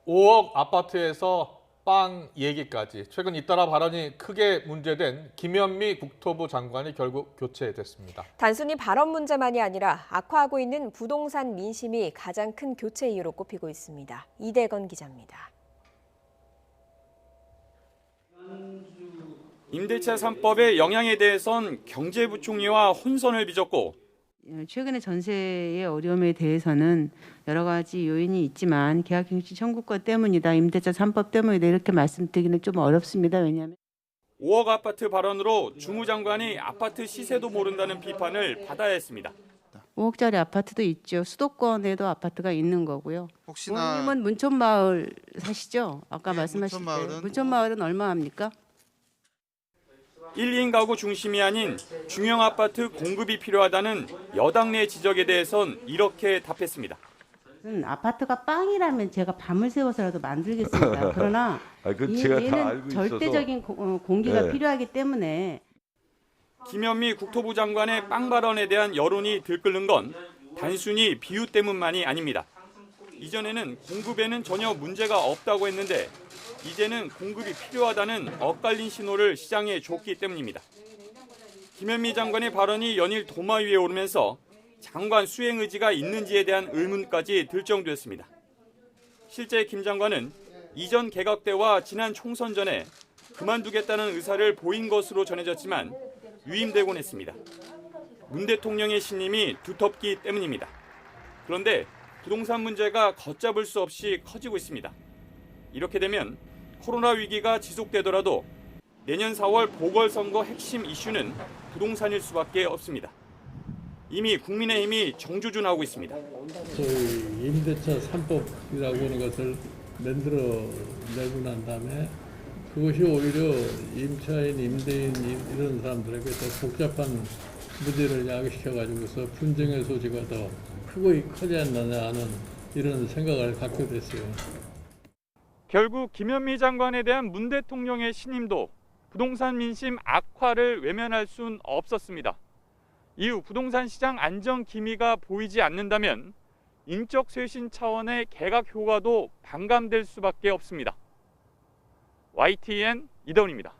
5억 아파트에서 빵 얘기까지 최근 잇따라 발언이 크게 문제된 김현미 국토부 장관이 결국 교체됐습니다. 단순히 발언 문제만이 아니라 악화하고 있는 부동산 민심이 가장 큰 교체 이유로 꼽히고 있습니다. 이대건 기자입니다. 임대차 3법의 영향에 대해선 경제부총리와 혼선을 빚었고 최근의 전세의 어려움에 대해서는 여러 가지 요인이 있지만 계약갱신 청구권 때문이다, 임대차 3법 때문이다 이렇게 말씀드리기는 좀 어렵습니다. 왜냐하면 5억 아파트 발언으로 주무장관이 아파트 시세도 모른다는 비판을 받아야 했습니다. 5억짜리 아파트도 있죠. 수도권에도 아파트가 있는 거고요. 혹시나 의원님은 문촌마을 사시죠? 아까 말씀하실 때. 문촌마을은 얼마 합니까? 1인 가구 중심이 아닌 중형 아파트 공급이 필요하다는 여당 내 지적에 대해선 이렇게 답했습니다. 아파트가 빵이라면 제가 밤을 새워서라도 만들겠습니다. 그러나 제가 다 얘는 알고 절대적인 공기가 필요하기 때문에. 김현미 국토부 장관의 빵 발언에 대한 여론이 들끓는 건 단순히 비유 때문만이 아닙니다. 이전에는 공급에는 전혀 문제가 없다고 했는데 이제는 공급이 필요하다는 엇갈린 신호를 시장에 줬기 때문입니다. 김현미 장관의 발언이 연일 도마 위에 오르면서 장관 수행 의지가 있는지에 대한 의문까지 들 정도였습니다. 실제 김 장관은 이전 개각 때와 지난 총선 전에 그만두겠다는 의사를 보인 것으로 전해졌지만 유임되곤 했습니다. 문 대통령의 신임이 두텁기 때문입니다. 그런데 부동산 문제가 걷잡을 수 없이 커지고 있습니다. 이렇게 되면 코로나 위기가 지속되더라도 내년 4월 보궐선거 핵심 이슈는 부동산일 수밖에 없습니다. 이미 국민의힘이 정주준하고 있습니다. 소위 임대차 3법이라고 하는 것을 만들어내고 난 다음에 그것이 오히려 임차인, 임대인 이런 사람들에게 더 복잡한 문제를 야기시켜가지고서 분쟁의 소지가 더 크고 커지 않느냐 하는 이런 생각을 갖게 됐어요. 결국 김현미 장관에 대한 문 대통령의 신임도 부동산 민심 악화를 외면할 순 없었습니다. 이후 부동산 시장 안정 기미가 보이지 않는다면 인적 쇄신 차원의 개각 효과도 반감될 수밖에 없습니다. YTN 이다운입니다.